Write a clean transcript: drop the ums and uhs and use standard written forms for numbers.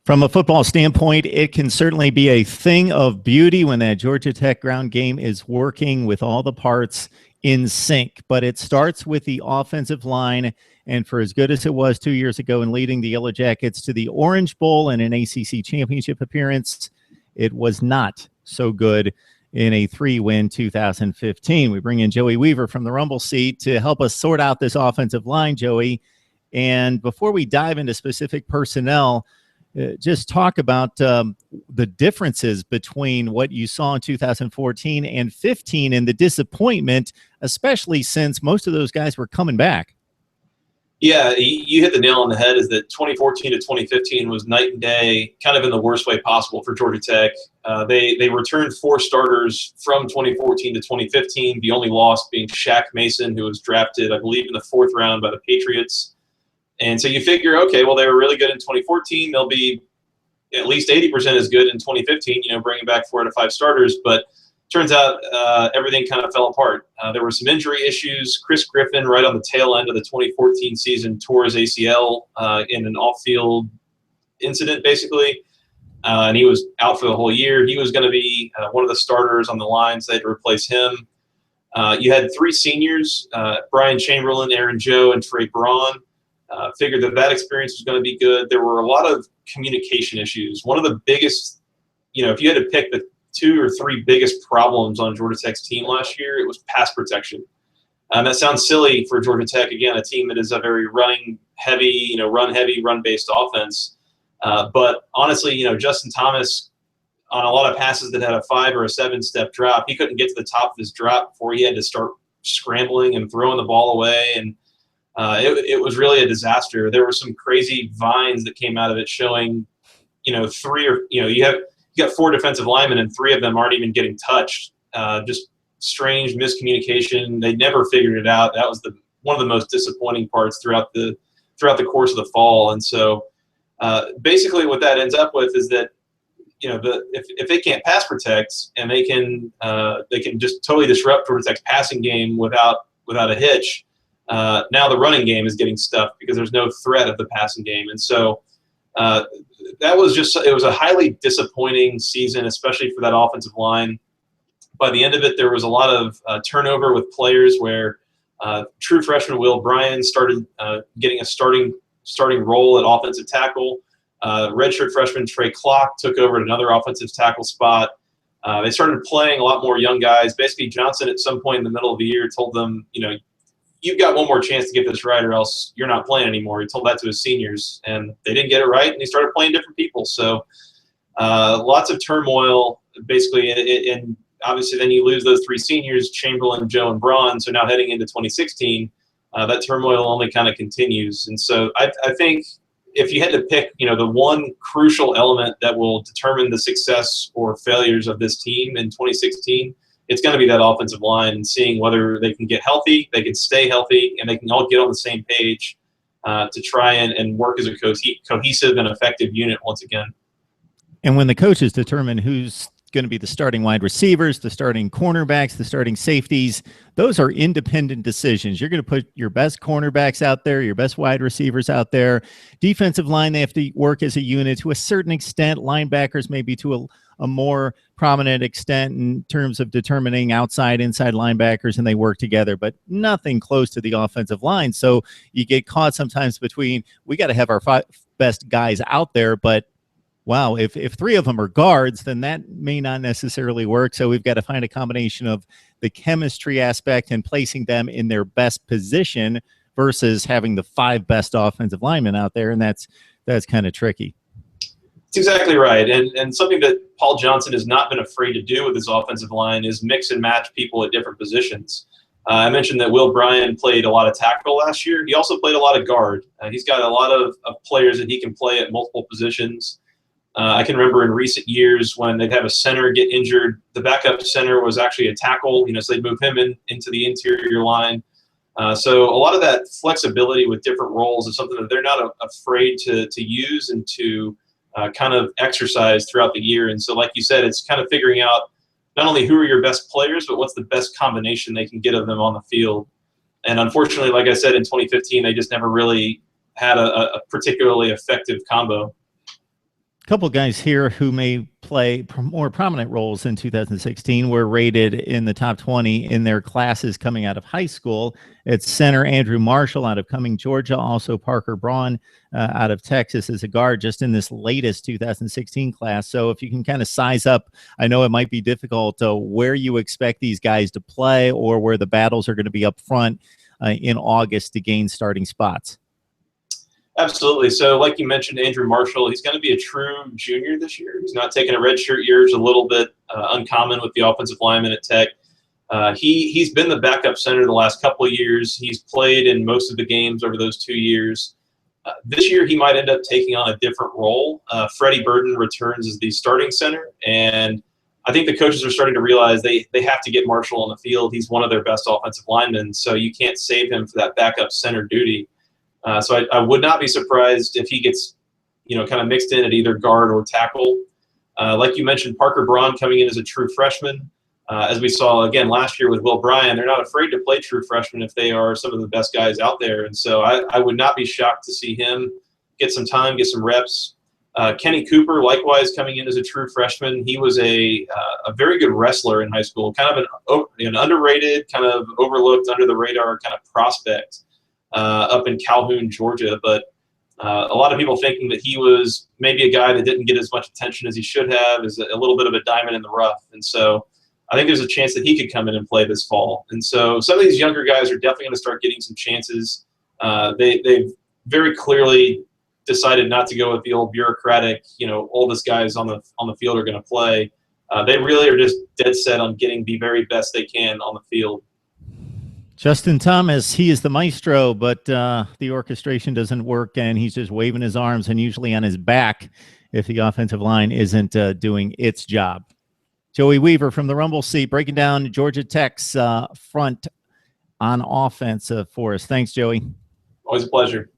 From a football standpoint, it can certainly be a thing of beauty when that Georgia Tech ground game is working with all the parts in sync. But it starts with the offensive line. And for as good as it was 2 years ago in leading the Yellow Jackets to the Orange Bowl and an ACC championship appearance, it was not so good in a 3-win 2015. We bring in Joey Weaver from the Rumble seat to help us sort out this offensive line, Joey. And before we dive into specific personnel, just talk about the differences between what you saw in 2014 and 15 and the disappointment, especially since most of those guys were coming back. Yeah, you hit the nail on the head, is that 2014 to 2015 was night and day, kind of in the worst way possible for Georgia Tech. They returned 4 starters from 2014 to 2015, the only loss being Shaq Mason, who was drafted, I believe, in the 4th round by the Patriots. And so you figure, okay, well, they were really good in 2014. They'll be at least 80% as good in 2015, bringing back 4 out of 5 starters. But turns out everything kind of fell apart. There were some injury issues. Chris Griffin, right on the tail end of the 2014 season, tore his ACL in an off-field incident, basically. And he was out for the whole year. He was going to be one of the starters on the line, so they had to replace him. You had 3 seniors, Brian Chamberlain, Aaron Joe, and Trey Brawn. Figured that experience was going to be good. There were a lot of communication issues. One of the biggest, if you had to pick the 2 or 3 biggest problems on Georgia Tech's team last year, it was pass protection. That sounds silly for Georgia Tech, again, a team that is a very run-heavy, run-based offense. But honestly, Justin Thomas, on a lot of passes that had a 5 or a 7-step drop, he couldn't get to the top of his drop before he had to start scrambling and throwing the ball away. And it was really a disaster. There were some crazy vines that came out of it showing, you got 4 defensive linemen and 3 of them aren't even getting touched. Just strange miscommunication. They never figured it out. That was one of the most disappointing parts throughout the course of the fall. And so basically what that ends up with is that, if they can't pass protect and they can just totally disrupt Georgia Tech's passing game without a hitch. Now the running game is getting stuffed because there's no threat of the passing game. And so it was a highly disappointing season, especially for that offensive line. By the end of it, there was a lot of turnover with players where true freshman Will Bryan started getting a starting role at offensive tackle. Redshirt freshman Trey Clark took over at another offensive tackle spot. They started playing a lot more young guys. Basically, Johnson at some point in the middle of the year told them, you've got one more chance to get this right or else you're not playing anymore. He told that to his seniors, and they didn't get it right, and he started playing different people. So lots of turmoil, basically, and obviously then you lose those 3 seniors, Chamberlain, Joe, and Braun. So now heading into 2016, that turmoil only kind of continues. And so I think if you had to pick, the one crucial element that will determine the success or failures of this team in 2016, it's going to be that offensive line and seeing whether they can get healthy, they can stay healthy, and they can all get on the same page to try and work as a cohesive and effective unit once again. And when the coaches determine who's going to be the starting wide receivers, the starting cornerbacks, the starting safeties, those are independent decisions. You're going to put your best cornerbacks out there, your best wide receivers out there. Defensive line, they have to work as a unit to a certain extent. Linebackers maybe to a more prominent extent in terms of determining outside, inside linebackers, and they work together, but nothing close to the offensive line. So you get caught sometimes between, we got to have our 5 best guys out there, but wow, if 3 of them are guards, then that may not necessarily work. So we've got to find a combination of the chemistry aspect and placing them in their best position versus having the 5 best offensive linemen out there, and that's kind of tricky. That's exactly right. And something that Paul Johnson has not been afraid to do with his offensive line is mix and match people at different positions. I mentioned that Will Bryan played a lot of tackle last year. He also played a lot of guard. He's got a lot of players that he can play at multiple positions. I can remember in recent years when they'd have a center get injured, the backup center was actually a tackle, so they'd move him into the interior line. So a lot of that flexibility with different roles is something that they're not afraid to use and to kind of exercise throughout the year. And so like you said, it's kind of figuring out not only who are your best players, but what's the best combination they can get of them on the field. And unfortunately, like I said, in 2015, they just never really had a particularly effective combo. Couple guys here who may play more prominent roles in 2016 were rated in the top 20 in their classes coming out of high school. It's center Andrew Marshall out of Cumming, Georgia, also Parker Brawn out of Texas as a guard just in this latest 2016 class. So if you can kind of size up, I know it might be difficult where you expect these guys to play or where the battles are going to be up front in August to gain starting spots. Absolutely. So like you mentioned, Andrew Marshall, he's going to be a true junior this year. He's not taking a redshirt year. It's a little bit uncommon with the offensive lineman at Tech. He's been the backup center the last couple of years. He's played in most of the games over those 2 years. This year, he might end up taking on a different role. Freddie Burden returns as the starting center, and I think the coaches are starting to realize they have to get Marshall on the field. He's one of their best offensive linemen, so you can't save him for that backup center duty. So I would not be surprised if he gets, kind of mixed in at either guard or tackle. Like you mentioned, Parker Braun coming in as a true freshman. As we saw, again, last year with Will Bryan, they're not afraid to play true freshmen if they are some of the best guys out there. And so I would not be shocked to see him get some time, get some reps. Kenny Cooper, likewise, coming in as a true freshman. He was a very good wrestler in high school, kind of an underrated, kind of overlooked, under the radar kind of prospect. Up in Calhoun, Georgia, but a lot of people thinking that he was maybe a guy that didn't get as much attention as he should have, is a little bit of a diamond in the rough. And so I think there's a chance that he could come in and play this fall. And so some of these younger guys are definitely going to start getting some chances. They've very clearly decided not to go with the old bureaucratic, oldest guys on the field are going to play. They really are just dead set on getting the very best they can on the field. Justin Thomas, he is the maestro, but the orchestration doesn't work, and he's just waving his arms and usually on his back if the offensive line isn't doing its job. Joey Weaver from the Rumble seat breaking down Georgia Tech's front on offense for us. Thanks, Joey. Always a pleasure.